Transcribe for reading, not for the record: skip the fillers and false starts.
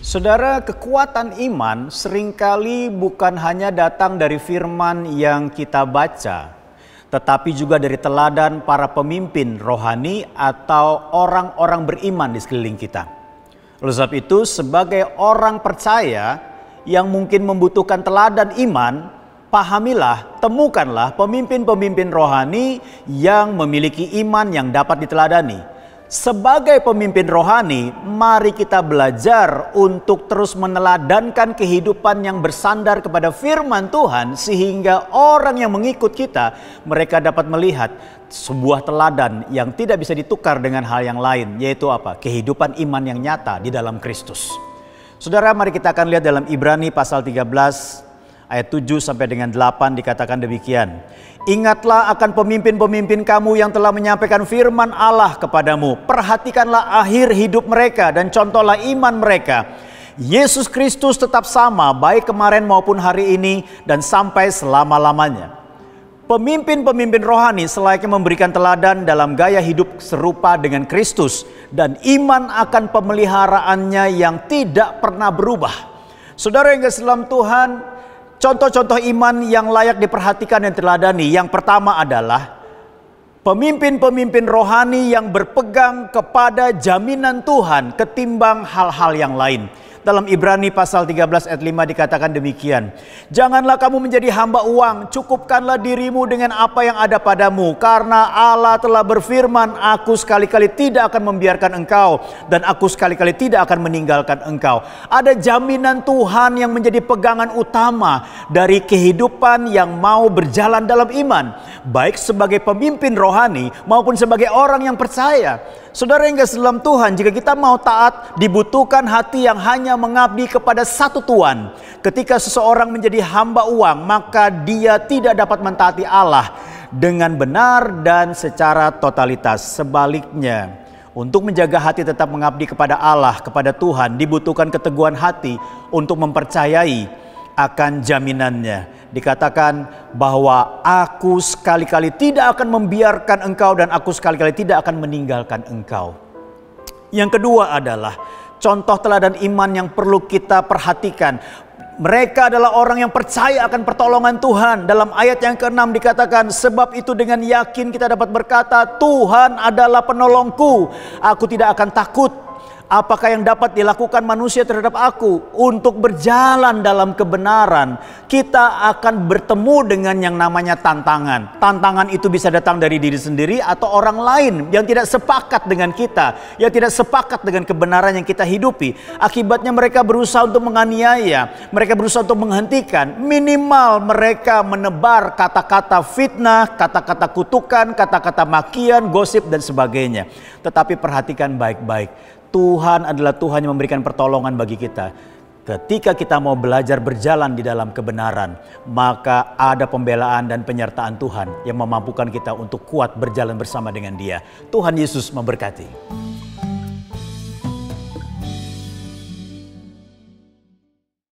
Saudara, kekuatan iman seringkali bukan hanya datang dari firman yang kita baca, tetapi juga dari teladan para pemimpin rohani atau orang-orang beriman di sekeliling kita. Oleh sebab itu, sebagai orang percaya yang mungkin membutuhkan teladan iman, pahamilah, temukanlah pemimpin-pemimpin rohani yang memiliki iman yang dapat diteladani. Sebagai pemimpin rohani, mari kita belajar untuk terus meneladankan kehidupan yang bersandar kepada firman Tuhan, sehingga orang yang mengikut kita, mereka dapat melihat sebuah teladan yang tidak bisa ditukar dengan hal yang lain, yaitu apa? Kehidupan iman yang nyata di dalam Kristus. Saudara, mari kita akan lihat dalam Ibrani pasal 13 ayat 7 sampai dengan 8 dikatakan demikian. Ingatlah akan pemimpin-pemimpin kamu yang telah menyampaikan firman Allah kepadamu. Perhatikanlah akhir hidup mereka dan contohlah iman mereka. Yesus Kristus tetap sama baik kemarin maupun hari ini dan sampai selama-lamanya. Pemimpin-pemimpin rohani selayaknya memberikan teladan dalam gaya hidup serupa dengan Kristus dan iman akan pemeliharaannya yang tidak pernah berubah. Saudara yang kasih dalam Tuhan, contoh-contoh iman yang layak diperhatikan dan teladani. Yang pertama adalah pemimpin-pemimpin rohani yang berpegang kepada jaminan Tuhan ketimbang hal-hal yang lain. Dalam Ibrani pasal 13 ayat 5 dikatakan demikian. Janganlah kamu menjadi hamba uang, cukupkanlah dirimu dengan apa yang ada padamu. Karena Allah telah berfirman, aku sekali-kali tidak akan membiarkan engkau dan aku sekali-kali tidak akan meninggalkan engkau. Ada jaminan Tuhan yang menjadi pegangan utama dari kehidupan yang mau berjalan dalam iman. Baik sebagai pemimpin rohani maupun sebagai orang yang percaya. Saudara yang kasih dalam Tuhan, jika kita mau taat, dibutuhkan hati yang hanya mengabdi kepada satu Tuhan. Ketika seseorang menjadi hamba uang, maka dia tidak dapat mentaati Allah dengan benar dan secara totalitas. Sebaliknya, untuk menjaga hati tetap mengabdi kepada Allah, kepada Tuhan, dibutuhkan keteguhan hati untuk mempercayai akan jaminannya. Dikatakan bahwa aku sekali-kali tidak akan membiarkan engkau dan aku sekali-kali tidak akan meninggalkan engkau. Yang kedua adalah contoh teladan iman yang perlu kita perhatikan. Mereka adalah orang yang percaya akan pertolongan Tuhan. Dalam ayat yang ke-6 dikatakan, sebab itu dengan yakin kita dapat berkata, Tuhan adalah penolongku, aku tidak akan takut. Apakah yang dapat dilakukan manusia terhadap aku? Untuk berjalan dalam kebenaran, kita akan bertemu dengan yang namanya tantangan. Tantangan itu bisa datang dari diri sendiri atau orang lain yang tidak sepakat dengan kita, yang tidak sepakat dengan kebenaran yang kita hidupi. Akibatnya mereka berusaha untuk menganiaya, mereka berusaha untuk menghentikan. Minimal mereka menebar kata-kata fitnah, kata-kata kutukan, kata-kata makian, gosip dan sebagainya. Tetapi perhatikan baik-baik. Tuhan adalah Tuhan yang memberikan pertolongan bagi kita. Ketika kita mau belajar berjalan di dalam kebenaran, maka ada pembelaan dan penyertaan Tuhan yang memampukan kita untuk kuat berjalan bersama dengan Dia. Tuhan Yesus memberkati.